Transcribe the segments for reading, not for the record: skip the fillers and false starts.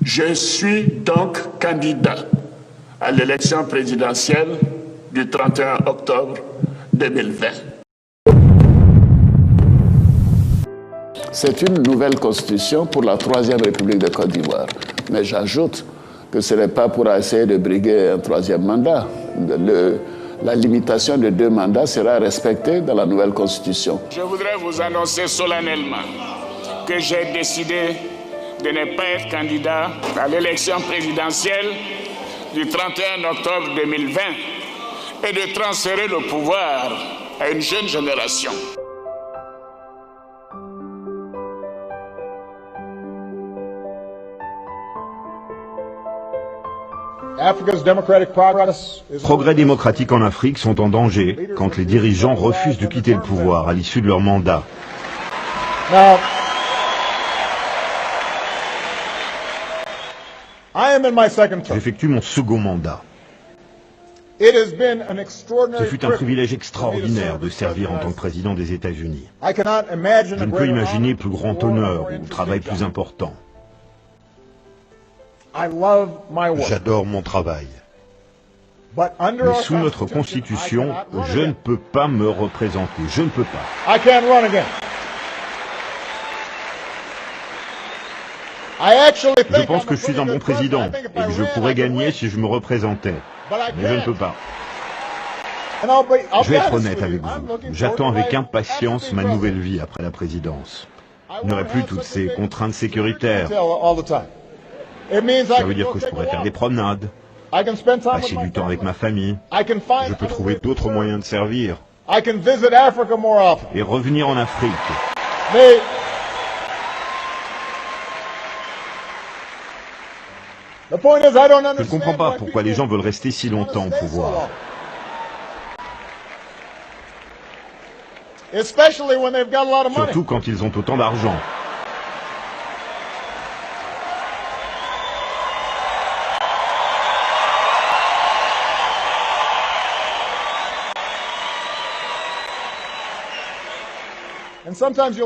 Je suis donc candidat à l'élection présidentielle du 31 octobre 2020. C'est une nouvelle constitution pour la Troisième République de Côte d'Ivoire. Mais j'ajoute que ce n'est pas pour essayer de briguer un troisième mandat. La limitation de 2 mandats sera respectée dans la nouvelle constitution. Je voudrais vous annoncer solennellement que j'ai décidé de ne pas être candidat à l'élection présidentielle du 31 octobre 2020 et de transférer le pouvoir à une jeune génération. Progrès démocratiques en Afrique sont en danger quand les dirigeants refusent de quitter le pouvoir à l'issue de leur mandat. J'effectue mon second mandat. Ce fut un privilège extraordinaire de servir en tant que président des États-Unis. Je ne peux imaginer plus grand honneur ou travail plus important. J'adore mon travail. Mais sous notre Constitution, je ne peux pas me représenter. Je ne peux pas. Je pense que je suis un bon président et que je pourrais gagner si je me représentais. Mais je ne peux pas. Je vais être honnête avec vous. J'attends avec impatience ma nouvelle vie après la présidence. Il n'y aurait plus toutes ces contraintes sécuritaires. Ça veut dire que je pourrais faire des promenades, passer du temps avec ma famille. Je peux trouver d'autres moyens de servir. Et revenir en Afrique. Je ne comprends pas pourquoi les gens veulent rester si longtemps au pouvoir. Surtout quand ils ont autant d'argent.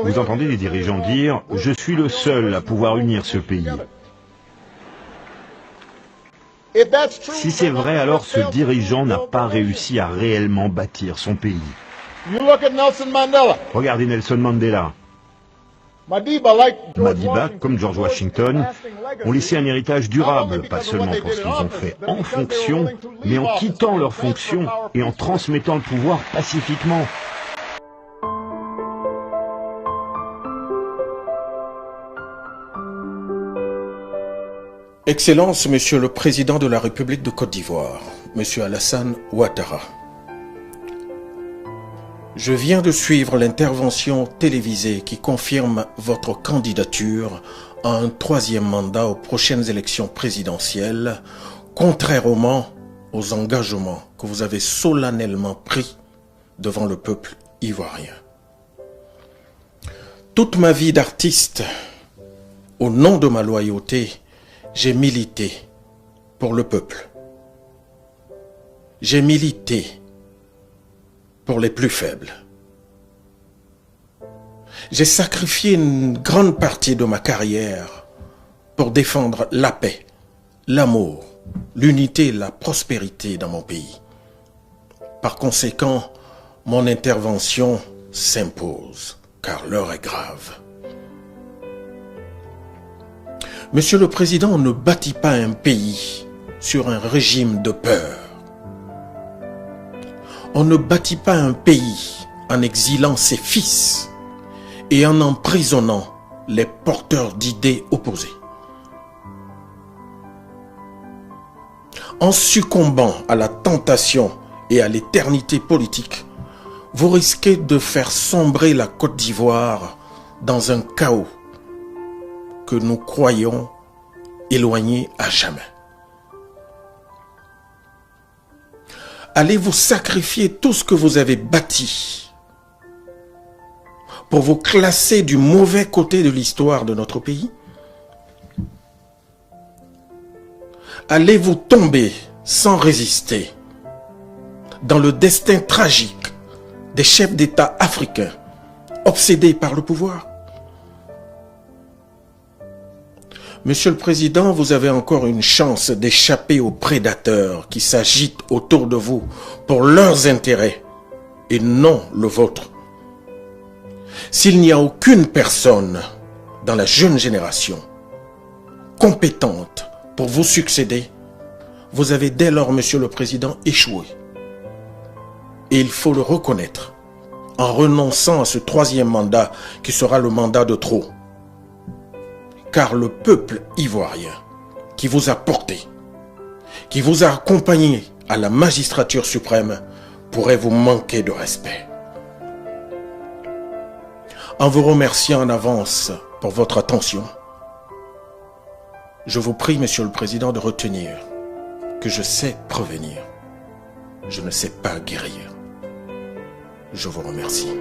Vous entendez les dirigeants dire « Je suis le seul à pouvoir unir ce pays ». Si c'est vrai, alors ce dirigeant n'a pas réussi à réellement bâtir son pays. Regardez Nelson Mandela. Madiba, comme George Washington, ont laissé un héritage durable, pas seulement pour ce qu'ils ont fait en fonction, mais en quittant leurs fonctions et en transmettant le pouvoir pacifiquement. Excellence, Monsieur le Président de la République de Côte d'Ivoire, Monsieur Alassane Ouattara. Je viens de suivre l'intervention télévisée qui confirme votre candidature à un 3e mandat aux prochaines élections présidentielles, contrairement aux engagements que vous avez solennellement pris devant le peuple ivoirien. Toute ma vie d'artiste, au nom de ma loyauté, j'ai milité pour le peuple. J'ai milité pour les plus faibles. J'ai sacrifié une grande partie de ma carrière pour défendre la paix, l'amour, l'unité et la prospérité dans mon pays. Par conséquent, mon intervention s'impose, car l'heure est grave. Monsieur le Président, on ne bâtit pas un pays sur un régime de peur. On ne bâtit pas un pays en exilant ses fils et en emprisonnant les porteurs d'idées opposées. En succombant à la tentation et à l'éternité politique, vous risquez de faire sombrer la Côte d'Ivoire dans un chaos que nous croyons éloigné à jamais. Allez-vous sacrifier tout ce que vous avez bâti pour vous classer du mauvais côté de l'histoire de notre pays? Allez-vous tomber sans résister dans le destin tragique des chefs d'État africains obsédés par le pouvoir? Monsieur le Président, vous avez encore une chance d'échapper aux prédateurs qui s'agitent autour de vous pour leurs intérêts et non le vôtre. S'il n'y a aucune personne dans la jeune génération compétente pour vous succéder, vous avez dès lors, Monsieur le Président, échoué. Et il faut le reconnaître en renonçant à ce troisième mandat qui sera le mandat de trop. Car le peuple ivoirien qui vous a porté, qui vous a accompagné à la magistrature suprême, pourrait vous manquer de respect. En vous remerciant en avance pour votre attention, je vous prie, Monsieur le Président, de retenir que je sais prévenir, je ne sais pas guérir. Je vous remercie.